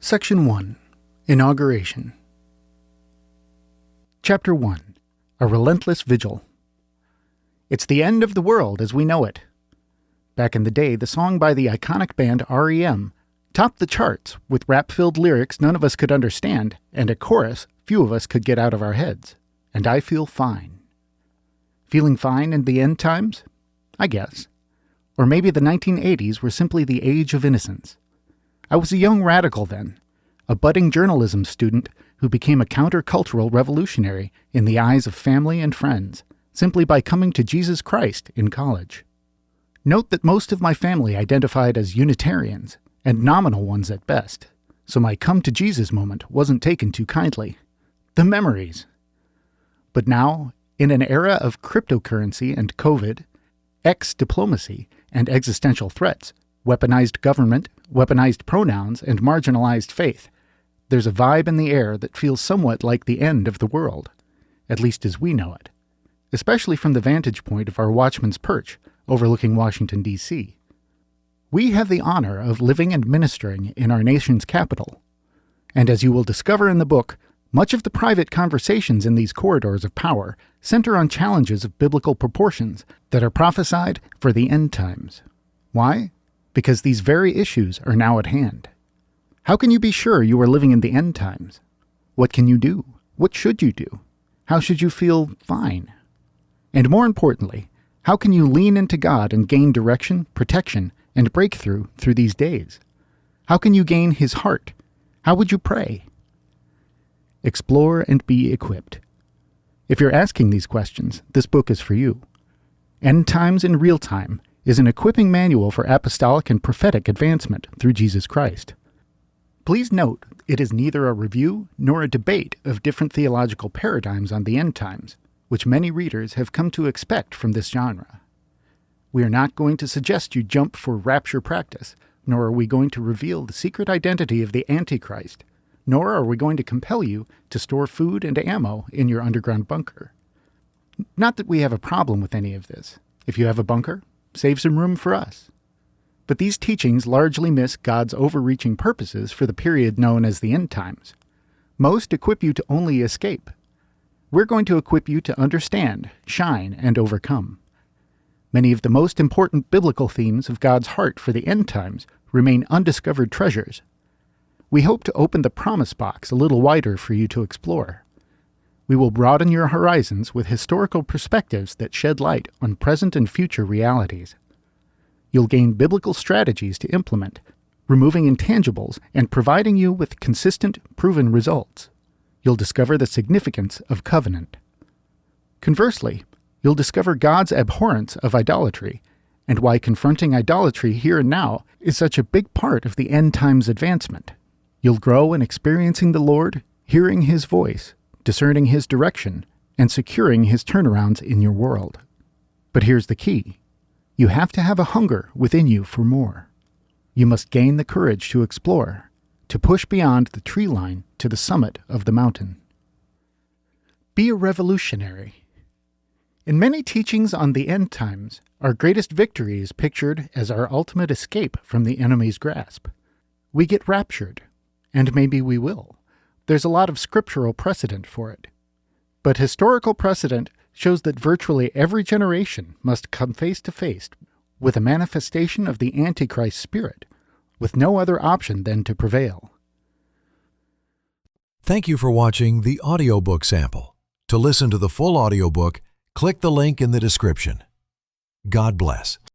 Section 1. Inauguration. Chapter 1. A Relentless Vigil. It's the end of the world as we know it. Back in the day, the song by the iconic band REM topped the charts with rap-filled lyrics none of us could understand and a chorus few of us could get out of our heads. And I feel fine. Feeling fine in the end times? I guess. Or maybe the 1980s were simply the age of innocence. I was a young radical then, a budding journalism student who became a countercultural revolutionary in the eyes of family and friends, simply by coming to Jesus Christ in college. Note that most of my family identified as Unitarians, and nominal ones at best, so my come-to-Jesus moment wasn't taken too kindly. The memories. But now, in an era of cryptocurrency and COVID, ex-diplomacy and existential threats, weaponized government, weaponized pronouns, and marginalized faith, there's a vibe in the air that feels somewhat like the end of the world, at least as we know it, especially from the vantage point of our watchman's perch overlooking Washington, D.C. We have the honor of living and ministering in our nation's capital, and as you will discover in the book, much of the private conversations in these corridors of power center on challenges of biblical proportions that are prophesied for the end times. Why? Because these very issues are now at hand. How can you be sure you are living in the end times? What can you do? What should you do? How should you feel fine? And more importantly, how can you lean into God and gain direction, protection, and breakthrough through these days? How can you gain His heart? How would you pray? Explore and be equipped. If you're asking these questions, this book is for you. End Times in Real Time is an equipping manual for apostolic and prophetic advancement through Jesus Christ. Please note, it is neither a review nor a debate of different theological paradigms on the end times, which many readers have come to expect from this genre. We are not going to suggest you jump for rapture practice, nor are we going to reveal the secret identity of the Antichrist, nor are we going to compel you to store food and ammo in your underground bunker. Not that we have a problem with any of this. If you have a bunker, save some room for us. But these teachings largely miss God's overreaching purposes for the period known as the end times. Most equip you to only escape. We're going to equip you to understand, shine, and overcome. Many of the most important biblical themes of God's heart for the end times remain undiscovered treasures. We hope to open the promise box a little wider for you to explore. We will broaden your horizons with historical perspectives that shed light on present and future realities. You'll gain biblical strategies to implement, removing intangibles and providing you with consistent, proven results. You'll discover the significance of covenant. Conversely, you'll discover God's abhorrence of idolatry and why confronting idolatry here and now is such a big part of the end times advancement. You'll grow in experiencing the Lord, hearing His voice, discerning His direction, and securing His turnarounds in your world. But here's the key. You have to have a hunger within you for more. You must gain the courage to explore, to push beyond the tree line to the summit of the mountain. Be a revolutionary. In many teachings on the end times, our greatest victory is pictured as our ultimate escape from the enemy's grasp. We get raptured, and maybe we will. There's a lot of scriptural precedent for it. But historical precedent shows that virtually every generation must come face to face with a manifestation of the Antichrist spirit, with no other option than to prevail. Thank you for watching the audiobook sample. To listen to the full audiobook, click the link in the description. God bless.